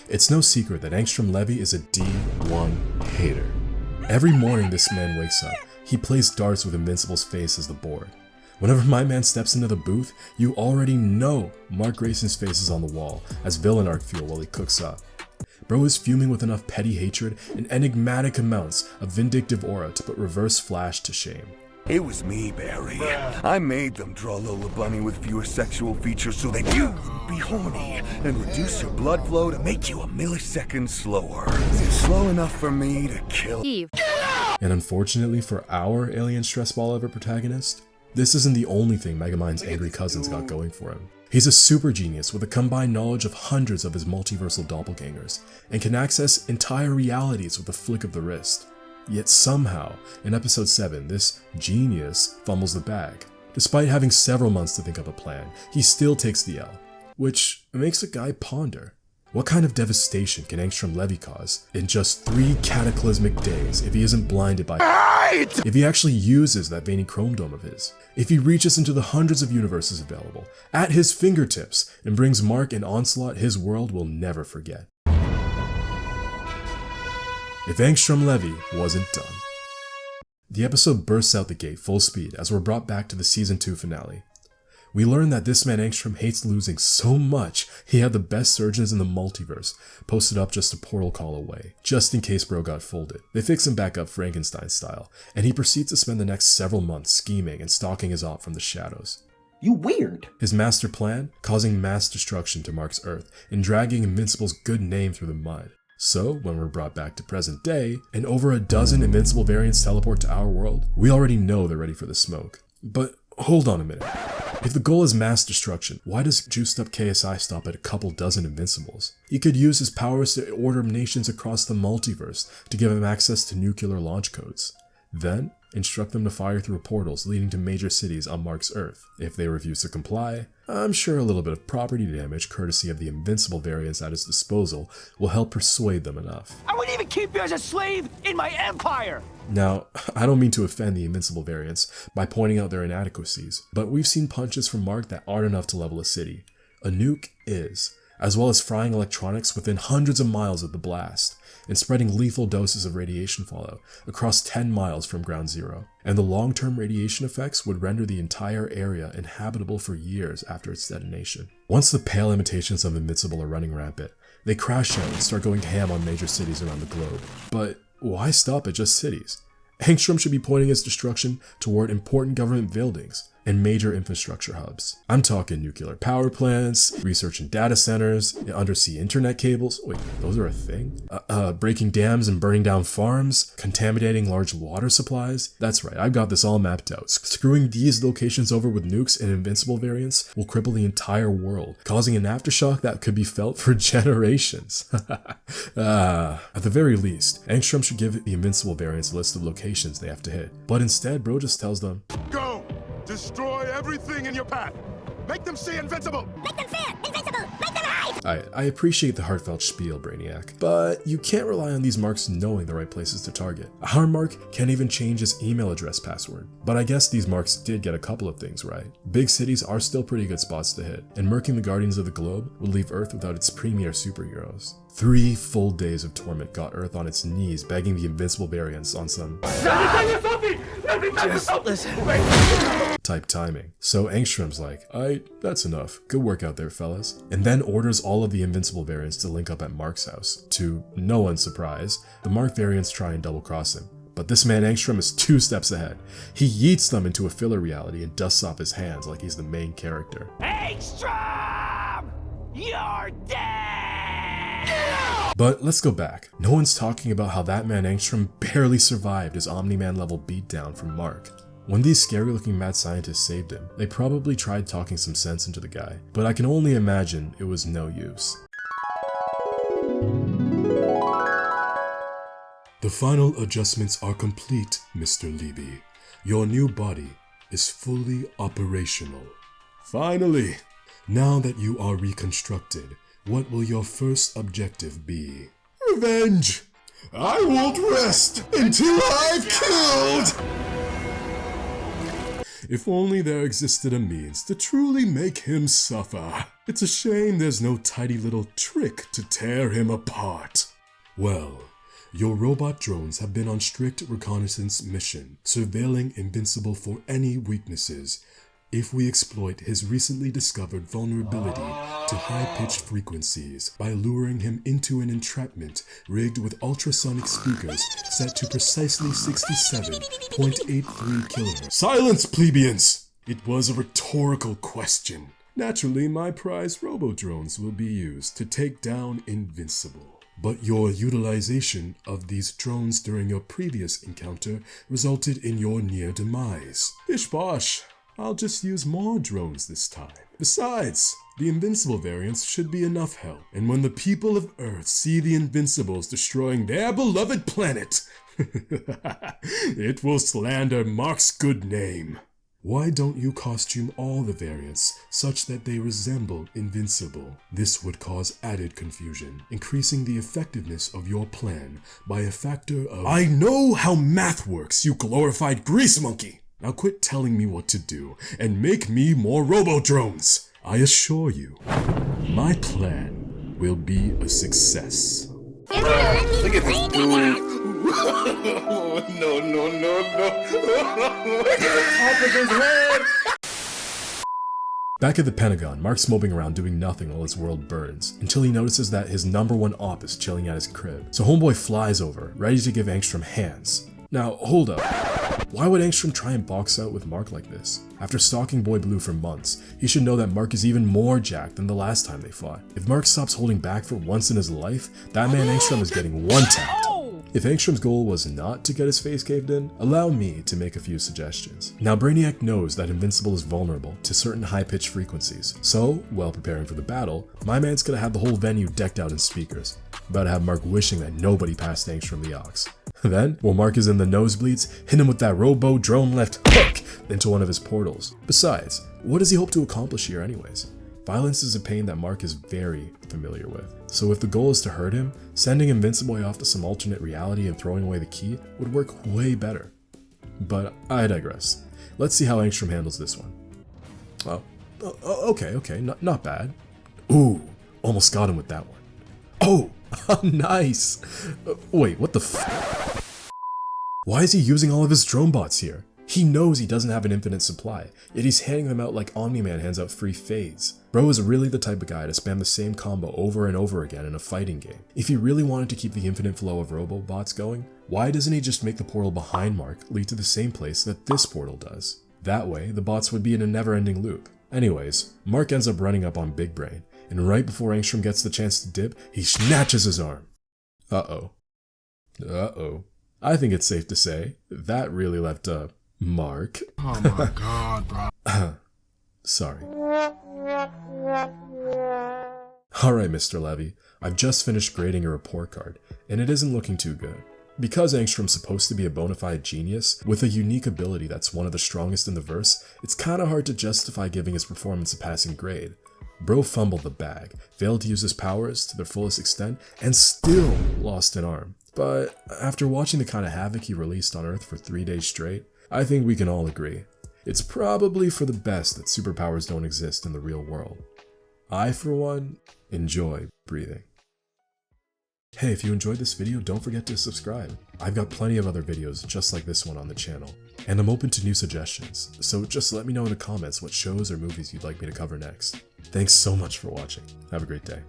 It's no secret that Angstrom Levy is a D1 hater. Every morning this man wakes up, he plays darts with Invincible's face as the board. Whenever my man steps into the booth, you already know Mark Grayson's face is on the wall as villain arc fuel while he cooks up. Bro is fuming with enough petty hatred and enigmatic amounts of vindictive aura to put Reverse Flash to shame. It was me, Barry. I made them draw Lola Bunny with fewer sexual features so that you would be horny and reduce your blood flow to make you a millisecond slower. It's slow enough for me to kill Eve. And unfortunately for our alien stress ball of a protagonist, this isn't the only thing Megamind's angry cousins got going for him. He's a super genius with a combined knowledge of hundreds of his multiversal doppelgangers, and can access entire realities with a flick of the wrist. Yet somehow, in episode 7, this genius fumbles the bag. Despite having several months to think up a plan, he still takes the L, which makes a guy ponder. What kind of devastation can Angstrom Levy cause in just 3 cataclysmic days if he isn't blinded by if he actually uses that veiny chrome dome of his? If he reaches into the hundreds of universes available at his fingertips and brings Mark and Onslaught his world will never forget. If Angstrom Levy wasn't done. The episode bursts out the gate full speed as we're brought back to the season 2 finale. We learn that this man Angstrom hates losing so much he had the best surgeons in the multiverse posted up just a portal call away, just in case bro got folded. They fix him back up Frankenstein style, and he proceeds to spend the next several months scheming and stalking his op from the shadows. You weird. His master plan, causing mass destruction to Mark's Earth and dragging Invincible's good name through the mud. So, when we're brought back to present day, and over a dozen Invincible variants teleport to our world, we already know they're ready for the smoke. But hold on a minute. If the goal is mass destruction, why does juiced up KSI stop at a couple dozen Invincibles? He could use his powers to order nations across the multiverse to give him access to nuclear launch codes. Then, instruct them to fire through portals leading to major cities on Mark's Earth. If they refuse to comply, I'm sure a little bit of property damage, courtesy of the Invincible variants at his disposal, will help persuade them enough. I wouldn't even keep you as a slave in my empire! Now, I don't mean to offend the Invincible variants by pointing out their inadequacies, but we've seen punches from Mark that aren't enough to level a city. A nuke is, as well as frying electronics within hundreds of miles of the blast, and spreading lethal doses of radiation fallout across 10 miles from ground zero. And the long-term radiation effects would render the entire area inhabitable for years after its detonation. Once the pale imitations of Invincible are running rampant, they crash out and start going ham on major cities around the globe. But why stop at just cities? Angstrom should be pointing his destruction toward important government buildings and major infrastructure hubs. I'm talking nuclear power plants, research and data centers, undersea internet cables. Wait, those are a thing? Breaking dams and burning down farms, contaminating large water supplies. That's right, I've got this all mapped out. Screwing these locations over with nukes and Invincible variants will cripple the entire world, causing an aftershock that could be felt for generations. At the very least, Angstrom should give the Invincible variants a list of locations they have to hit. But instead, bro just tells them, Go! Destroy everything in your path! Make them see Invincible! Make them fear! Invincible! Make them hide! I appreciate the heartfelt spiel, Brainiac, but you can't rely on these marks knowing the right places to target. Our Mark can't even change his email address password. But I guess these marks did get a couple of things right. Big cities are still pretty good spots to hit, and murking the Guardians of the Globe would leave Earth without its premier superheroes. 3 full days of torment got Earth on its knees begging the Invincible variants on some Just listen. type timing. So Angstrom's like, that's enough. Good work out there, fellas. And then orders all of the Invincible variants to link up at Mark's house. To no one's surprise, the Mark variants try and double cross him. But this man Angstrom is 2 steps ahead. He yeets them into a filler reality and dusts off his hands like he's the main character. Angstrom! You're dead! But let's go back. No one's talking about how that man Angstrom barely survived his Omni-Man level beatdown from Mark. When these scary looking mad scientists saved him, they probably tried talking some sense into the guy, but I can only imagine it was no use. The final adjustments are complete, Mr. Levy. Your new body is fully operational. Finally! Now that you are reconstructed, what will your first objective be? Revenge! I won't rest until I've killed! If only there existed a means to truly make him suffer. It's a shame there's no tidy little trick to tear him apart. Well, your robot drones have been on strict reconnaissance mission, surveilling Invincible for any weaknesses. If we exploit his recently discovered vulnerability to high-pitched frequencies by luring him into an entrapment rigged with ultrasonic speakers set to precisely 67.83 kHz. Silence, plebeians! It was a rhetorical question. Naturally, my prized robo-drones will be used to take down Invincible. But your utilization of these drones during your previous encounter resulted in your near demise. Bish bosh. I'll just use more drones this time. Besides, the Invincible variants should be enough help. And when the people of Earth see the Invincibles destroying their beloved planet, it will slander Mark's good name. Why don't you costume all the variants such that they resemble Invincible? This would cause added confusion, increasing the effectiveness of your plan by a factor of— I know how math works, you glorified grease monkey! Now quit telling me what to do, and make me more robo-drones! I assure you, my plan will be a success. Look at this dude. No. Top of his head. Back at the Pentagon, Mark's moping around doing nothing while his world burns, until he notices that his #1 op is chilling at his crib. So Homeboy flies over, ready to give Angstrom hands. Now, hold up. Why would Angstrom try and box out with Mark like this? After stalking Boy Blue for months, he should know that Mark is even more jacked than the last time they fought. If Mark stops holding back for once in his life, that man Angstrom is getting one-tapped. If Angstrom's goal was not to get his face caved in, allow me to make a few suggestions. Now, Brainiac knows that Invincible is vulnerable to certain high-pitched frequencies, so, while preparing for the battle, my man's gonna have the whole venue decked out in speakers, about to have Mark wishing that nobody passed Angstrom the aux. Then, while Mark is in the nosebleeds, hit him with that robo-drone left hook into one of his portals. Besides, what does he hope to accomplish here anyways? Violence is a pain that Mark is very familiar with. So if the goal is to hurt him, sending Invincible off to some alternate reality and throwing away the key would work way better. But I digress. Let's see how Angstrom handles this one. Oh, okay, not bad. Ooh, almost got him with that one. Oh, nice. Wait, what the f? Why is he using all of his drone bots here? He knows he doesn't have an infinite supply, yet he's handing them out like Omni-Man hands out free fades. Bro is really the type of guy to spam the same combo over and over again in a fighting game. If he really wanted to keep the infinite flow of robo-bots going, why doesn't he just make the portal behind Mark lead to the same place that this portal does? That way, the bots would be in a never-ending loop. Anyways, Mark ends up running up on Big Brain, and right before Angstrom gets the chance to dip, he snatches his arm. Uh-oh. I think it's safe to say, that really left a mark. Oh my god, bro. Sorry. Alright, Mr. Levy, I've just finished grading your report card, and it isn't looking too good. Because Angstrom's supposed to be a bona fide genius, with a unique ability that's one of the strongest in the verse, it's kinda hard to justify giving his performance a passing grade. Bro fumbled the bag, failed to use his powers to their fullest extent, and still lost an arm. But after watching the kind of havoc he released on Earth for 3 days straight, I think we can all agree. It's probably for the best that superpowers don't exist in the real world. I, for one, enjoy breathing. Hey, if you enjoyed this video, don't forget to subscribe. I've got plenty of other videos just like this one on the channel, and I'm open to new suggestions, so just let me know in the comments what shows or movies you'd like me to cover next. Thanks so much for watching. Have a great day.